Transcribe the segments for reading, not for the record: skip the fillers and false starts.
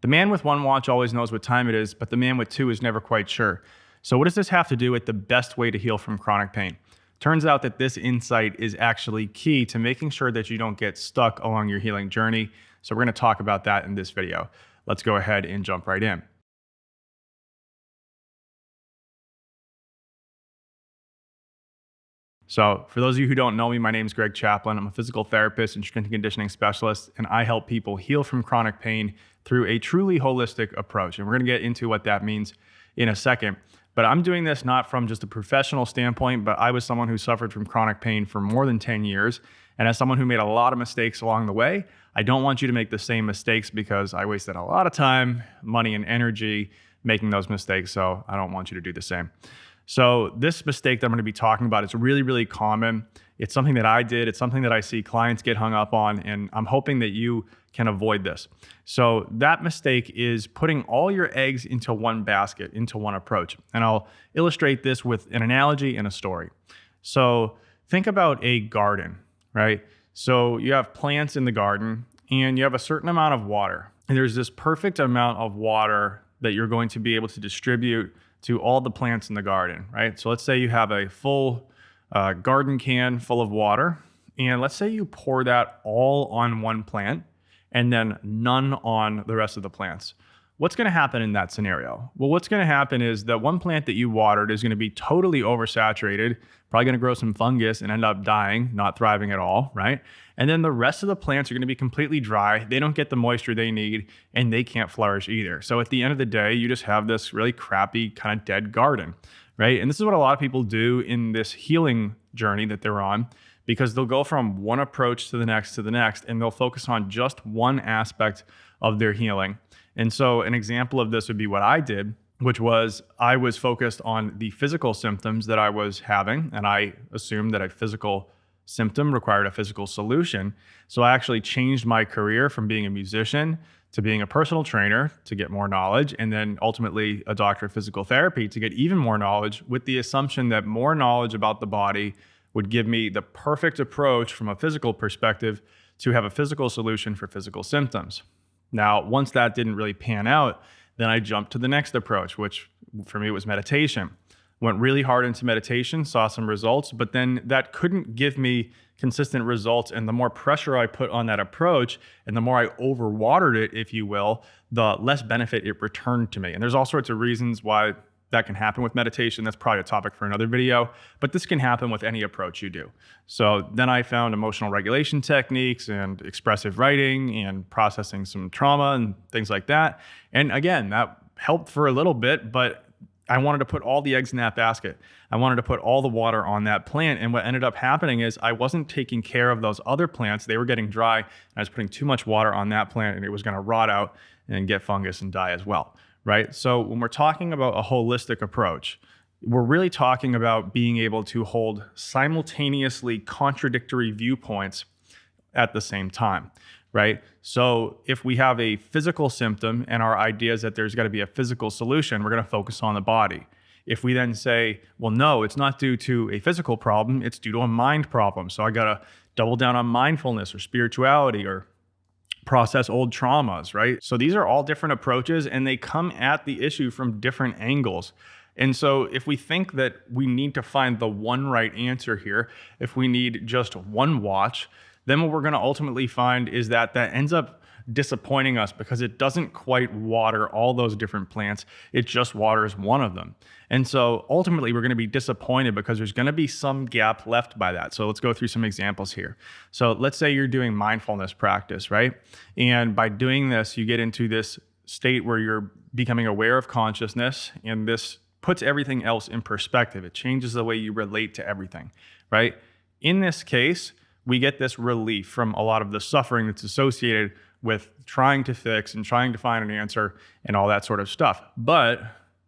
The man with one watch always knows what time it is, but the man with two is never quite sure. So what does this have to do with the best way to heal from chronic pain? Turns out that this insight is actually key to making sure that you don't get stuck along your healing journey. So we're going to talk about that in this video. Let's go ahead and jump right in. So for those of you who don't know me, my name is Greg Chaplin. I'm a physical therapist and strength and conditioning specialist, and I help people heal from chronic pain through a truly holistic approach. And we're going to get into what that means in a second. But I'm doing this not from just a professional standpoint, but I was someone who suffered from chronic pain for more than 10 years. And as someone who made a lot of mistakes along the way, I don't want you to make the same mistakes because I wasted a lot of time, money, and energy making those mistakes. So I don't want you to do the same. So this mistake that I'm going to be talking about is really, really common. It's something that I did. It's something that I see clients get hung up on, and I'm hoping that you can avoid this. So that mistake is putting all your eggs into one basket, into one approach. And I'll illustrate this with an analogy and a story. So think about a garden, right? So you have plants in the garden and you have a certain amount of water. And there's this perfect amount of water that you're going to be able to distribute to all the plants in the garden, right? So let's say you have a full garden can full of water, and let's say you pour that all on one plant and then none on the rest of the plants. What's going to happen in that scenario? Well, what's going to happen is that one plant that you watered is going to be totally oversaturated, probably going to grow some fungus and end up dying, not thriving at all, right? And then the rest of the plants are going to be completely dry. They don't get the moisture they need, and they can't flourish either. So at the end of the day, you just have this really crappy kind of dead garden, right? And this is what a lot of people do in this healing journey that they're on, because they'll go from one approach to the next, and they'll focus on just one aspect of their healing. And so an example of this would be what I did, which was I was focused on the physical symptoms that I was having, and I assumed that a physical symptom required a physical solution. So I actually changed my career from being a musician to being a personal trainer to get more knowledge, and then ultimately a doctor of physical therapy to get even more knowledge, with the assumption that more knowledge about the body would give me the perfect approach from a physical perspective to have a physical solution for physical symptoms. Now, once that didn't really pan out, then I jumped to the next approach, which for me was meditation. Went really hard into meditation, saw some results, but then that couldn't give me consistent results. And the more pressure I put on that approach and the more I overwatered it, if you will, the less benefit it returned to me. And there's all sorts of reasons why that can happen with meditation. That's probably a topic for another video, but this can happen with any approach you do. So then I found emotional regulation techniques and expressive writing and processing some trauma and things like that. And again, that helped for a little bit, but I wanted to put all the eggs in that basket. I wanted to put all the water on that plant. And what ended up happening is I wasn't taking care of those other plants. They were getting dry, and I was putting too much water on that plant, and it was going to rot out and get fungus and die as well. Right? So when we're talking about a holistic approach, we're really talking about being able to hold simultaneously contradictory viewpoints at the same time, right? So if we have a physical symptom and our idea is that there's got to be a physical solution, we're going to focus on the body. If we then say, well, no, it's not due to a physical problem, it's due to a mind problem. So I got to double down on mindfulness or spirituality or process old traumas, right? So these are all different approaches, and they come at the issue from different angles. And so if we think that we need to find the one right answer here, if we need just one watch, then what we're going to ultimately find is that ends up disappointing us because it doesn't quite water all those different plants. It just waters one of them. And so ultimately we're going to be disappointed because there's going to be some gap left by that. So let's go through some examples here. So let's say you're doing mindfulness practice, right? And by doing this, you get into this state where you're becoming aware of consciousness, and this puts everything else in perspective. It changes the way you relate to everything, right? In this case, we get this relief from a lot of the suffering that's associated with trying to fix and trying to find an answer and all that sort of stuff. But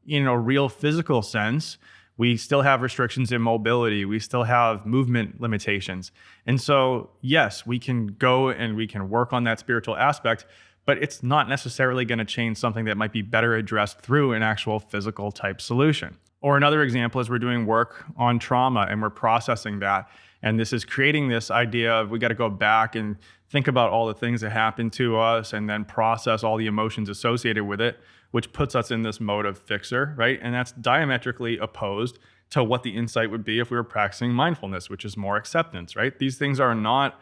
in a real physical sense, we still have restrictions in mobility. We still have movement limitations. And so, yes, we can go and we can work on that spiritual aspect, but it's not necessarily going to change something that might be better addressed through an actual physical type solution. Or another example is we're doing work on trauma and we're processing that. And this is creating this idea of we got to go back and think about all the things that happened to us and then process all the emotions associated with it, which puts us in this mode of fixer, right? And that's diametrically opposed to what the insight would be if we were practicing mindfulness, which is more acceptance, right? These things are not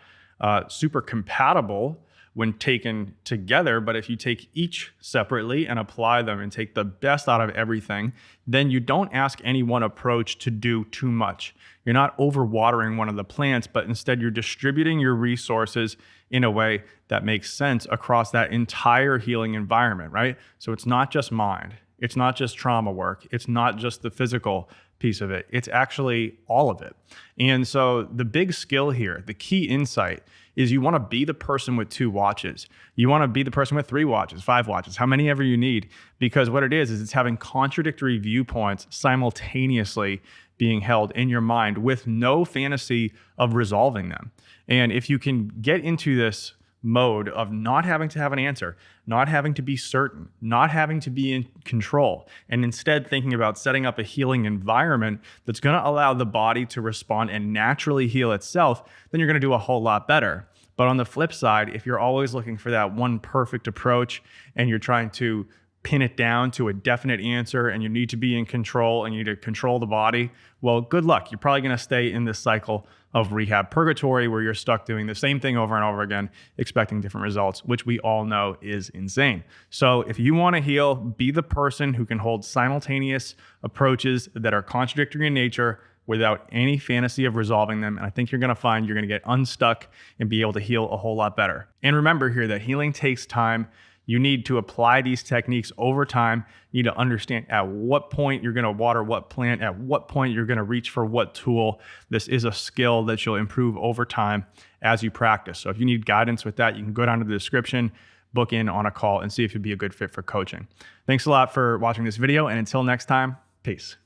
super compatible when taken together, but if you take each separately and apply them and take the best out of everything, then you don't ask any one approach to do too much. You're not overwatering one of the plants, but instead you're distributing your resources in a way that makes sense across that entire healing environment, right? So it's not just mind, it's not just trauma work, it's not just the physical piece of it, it's actually all of it. And so the big skill here, the key insight, is you want to be the person with 2 watches. You want to be the person with 3 watches, 5 watches, how many ever you need, because what it is it's having contradictory viewpoints simultaneously being held in your mind with no fantasy of resolving them. And if you can get into this mode of not having to have an answer, not having to be certain, not having to be in control, and instead thinking about setting up a healing environment that's going to allow the body to respond and naturally heal itself, then you're going to do a whole lot better. But on the flip side, if you're always looking for that one perfect approach and you're trying to pin it down to a definite answer and you need to be in control and you need to control the body, well, good luck. You're probably going to stay in this cycle of rehab purgatory where you're stuck doing the same thing over and over again, expecting different results, which we all know is insane. So if you want to heal, be the person who can hold simultaneous approaches that are contradictory in nature without any fantasy of resolving them. And I think you're going to find you're going to get unstuck and be able to heal a whole lot better. And remember here that healing takes time. You need to apply these techniques over time. You need to understand at what point you're going to water what plant, at what point you're going to reach for what tool. This is a skill that you'll improve over time as you practice. So if you need guidance with that, you can go down to the description, book in on a call, and see if you'd be a good fit for coaching. Thanks a lot for watching this video. And until next time, peace.